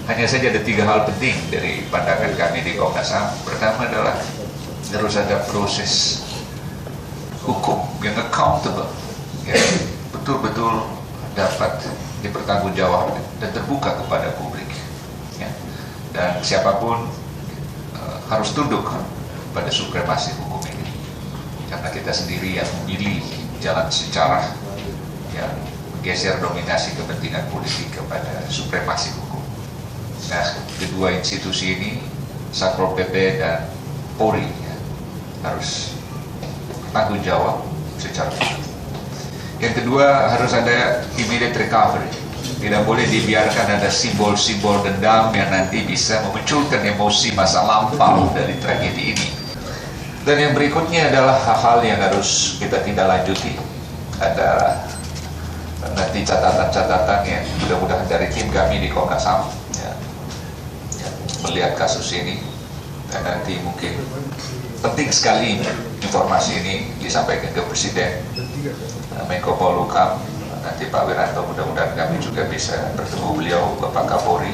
Hanya saja ada 3 hal penting dari pandangan kami di Komnas HAM. Pertama adalah harus ada proses hukum yang accountable, yang betul-betul dapat dipertanggungjawabkan dan terbuka kepada publik. Ya. Dan siapapun harus tunduk pada supremasi hukum ini, karena kita sendiri yang memilih jalan sejarah yang menggeser dominasi kepentingan politik kepada supremasi hukum. Nah, kedua institusi ini, Satpol PP dan Polri, ya, harus bertanggung jawab secara penuh. Yang kedua, harus ada immediate recovery. Tidak boleh dibiarkan ada simbol-simbol dendam yang nanti bisa memunculkan emosi masa lampau dari tragedi ini. Dan yang berikutnya adalah hal-hal yang harus kita tindak lanjuti. Ada nanti catatan-catatan yang mudah-mudahan dari tim kami di Komnas HAM melihat kasus ini, dan nanti mungkin penting sekali informasi ini disampaikan ke Presiden, Menko Polhukam, nanti Pak Wiranto, mudah-mudahan kami juga bisa bertemu beliau, Bapak Kapolri,